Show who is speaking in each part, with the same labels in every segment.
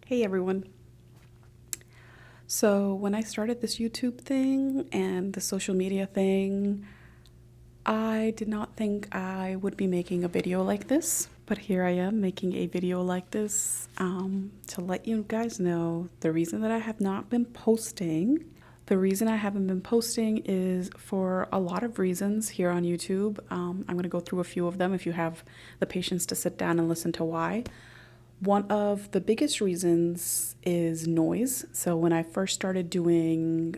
Speaker 1: Hey everyone. So when I started this YouTube thing and the social media thing, I did not think I would be making a video like this, but here I am making a video like this to let you guys know the reason that I have not been posting. The reason I haven't been posting is for a lot of reasons here on YouTube. I'm going to go through a few of them if you have the patience to sit down and listen to why. One of the biggest reasons is noise. So when I first started doing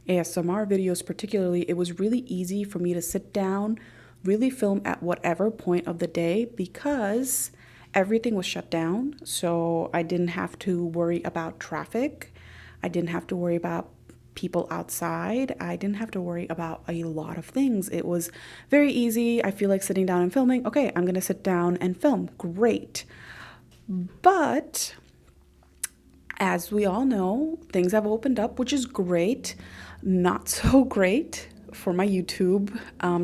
Speaker 1: ASMR videos particularly, it was really easy for me to sit down, really film at whatever point of the day because everything was shut down. So I didn't have to worry about traffic. I didn't have to worry about people outside. I didn't have to worry about a lot of things. It was very easy. I feel like sitting down and filming. Okay, I'm going to sit down and film. Great. But as we all know, things have opened up, which is great. Not so great for my YouTube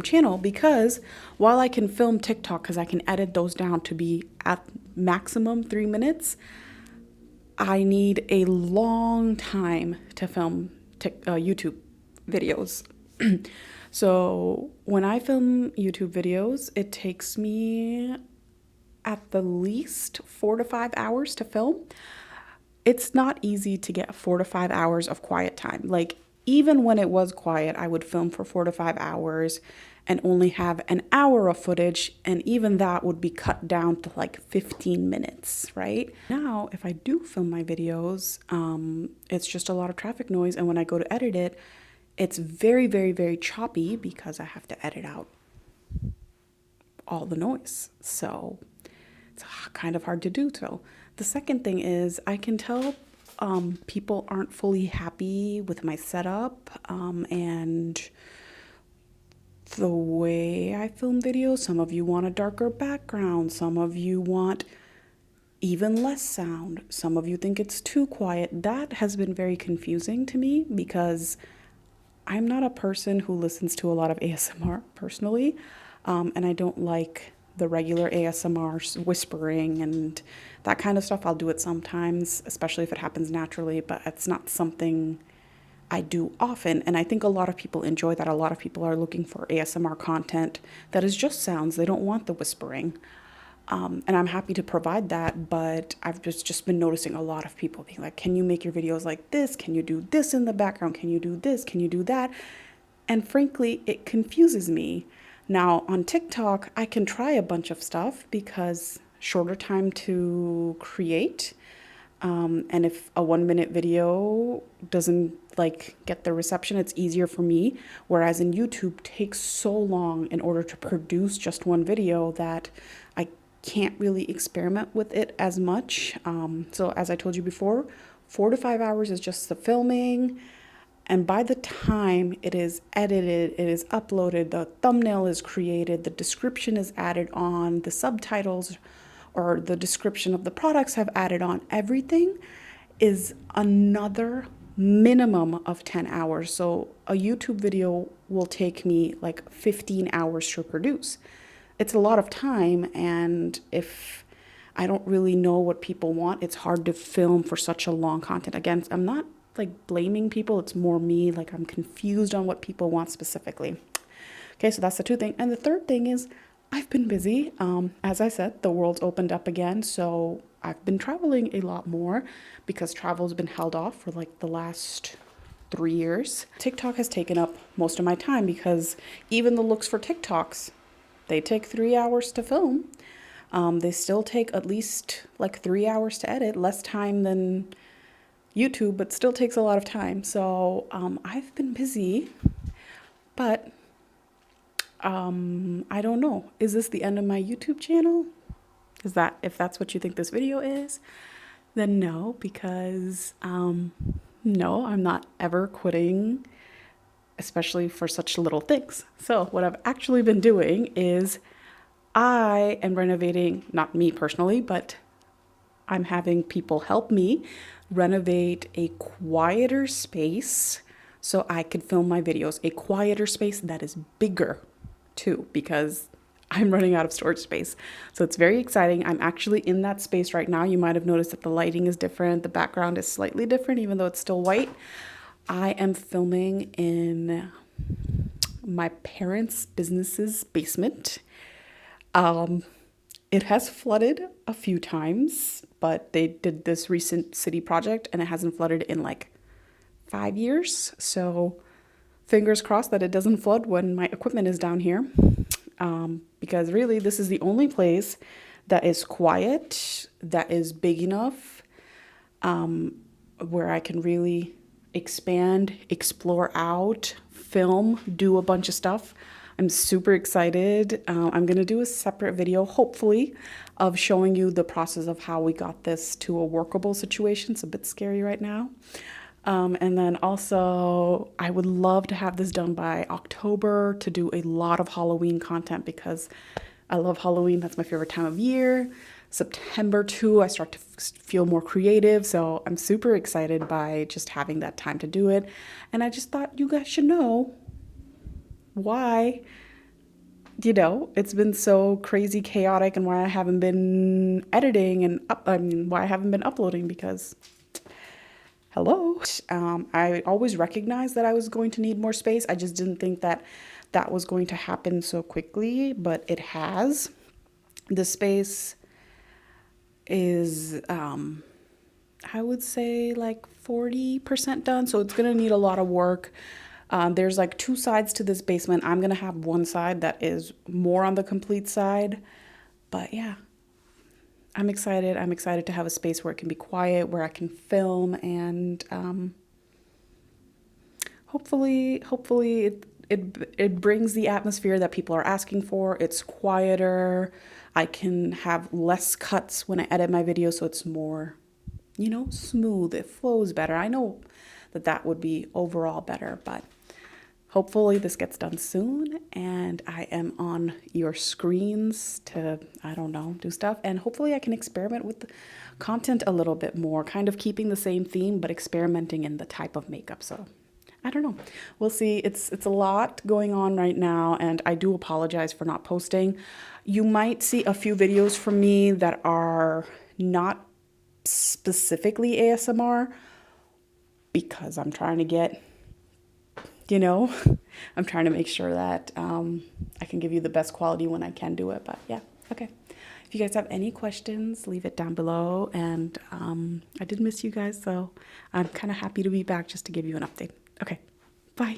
Speaker 1: channel because while I can film TikTok because I can edit those down to be at maximum 3 minutes, I need a long time to film YouTube videos. So when I film YouTube videos, it takes me at the least 4 to 5 hours to film. It's not easy to get 4 to 5 hours of quiet time. Like, even when it was quiet, I would film for 4 to 5 hours and only have an hour of footage, and even that would be cut down to like 15 minutes, right? Now, if I do film my videos, it's just a lot of traffic noise, and when I go to edit it, it's very, very, very choppy because I have to edit out all the noise. So it's kind of hard to do. So the second thing is I can tell people aren't fully happy with my setup and the way I film videos. Some of you want a darker background. Some of you want even less sound. Some of you think it's too quiet. That has been very confusing to me because I'm not a person who listens to a lot of ASMR personally, and I don't like the regular ASMR whispering and that kind of stuff. I'll do it sometimes, especially if it happens naturally, but it's not something I do often. And I think a lot of people enjoy that. A lot of people are looking for ASMR content that is just sounds. They don't want the whispering. And I'm happy to provide that, but I've just been noticing a lot of people being like, can you make your videos like this? Can you do this in the background? Can you do this? Can you do that? And frankly, it confuses me. Now on TikTok, I can try a bunch of stuff because shorter time to create. And if a 1 minute video doesn't like get the reception, it's easier for me. Whereas in YouTube takes so long in order to produce just one video that I can't really experiment with it as much. So as I told you before, 4 to 5 hours is just the filming. And by the time it is edited, it is uploaded, the thumbnail is created, the description is added on, the subtitles or the description of the products have added on, everything is another minimum of 10 hours. So a YouTube video will take me like 15 hours to produce. It's a lot of time, and if I don't really know what people want, it's hard to film for such a long content. Again, I'm not like blaming people, it's more me, like I'm confused on what people want specifically. Okay, so that's the two thing. And the third thing is I've been busy. As I said, the world's opened up again, so I've been traveling a lot more because travel's been held off for like the last 3 years. TikTok has taken up most of my time because even the looks for TikToks, they take 3 hours to film. They still take at least like 3 hours to edit, less time than YouTube, but still takes a lot of time. So I've been busy, but I don't know. Is this the end of my YouTube channel? Is that, if that's what you think this video is, then no, because no, I'm not ever quitting, especially for such little things. So what I've actually been doing is I am renovating, not me personally, but I'm having people help me renovate a quieter space so I could film my videos. A quieter space that is bigger too, because I'm running out of storage space. So it's very exciting. I'm actually in that space right now. You might have noticed that the lighting is different. The background is slightly different, even though it's still white. I am filming in my parents' business's basement. It has flooded a few times, but they did this recent city project and it hasn't flooded in like 5 years. So fingers crossed that it doesn't flood when my equipment is down here. Because really, this is the only place that is quiet, that is big enough, where I can really expand, explore out, film, do a bunch of stuff. I'm super excited. I'm going to do a separate video, hopefully, of showing you the process of how we got this to a workable situation. It's a bit scary right now. And then also, I would love to have this done by October to do a lot of Halloween content because I love Halloween. That's my favorite time of year. September too, I start to feel more creative. So I'm super excited by just having that time to do it. And I just thought you guys should know why, it's been so crazy chaotic and why I haven't been editing and why I haven't been uploading because hello. I always recognized that I was going to need more space. I just didn't think that that was going to happen so quickly, but it has. The space is, I would say like 40% done. So it's going to need a lot of work. There's like two sides to this basement. I'm going to have one side that is more on the complete side. But yeah, I'm excited. I'm excited to have a space where it can be quiet, where I can film, and hopefully it brings the atmosphere that people are asking for. It's quieter. I can have less cuts when I edit my video, so it's more, smooth. It flows better. I know that would be overall better, but hopefully this gets done soon and I am on your screens to, do stuff. And hopefully I can experiment with the content a little bit more, kind of keeping the same theme, but experimenting in the type of makeup. So I don't know. We'll see. It's a lot going on right now, and I do apologize for not posting. You might see a few videos from me that are not specifically ASMR because I'm trying to get, I'm trying to make sure that I can give you the best quality when I can do it. But yeah, okay. If you guys have any questions, leave it down below. And I did miss you guys, so I'm kind of happy to be back just to give you an update. Okay, bye.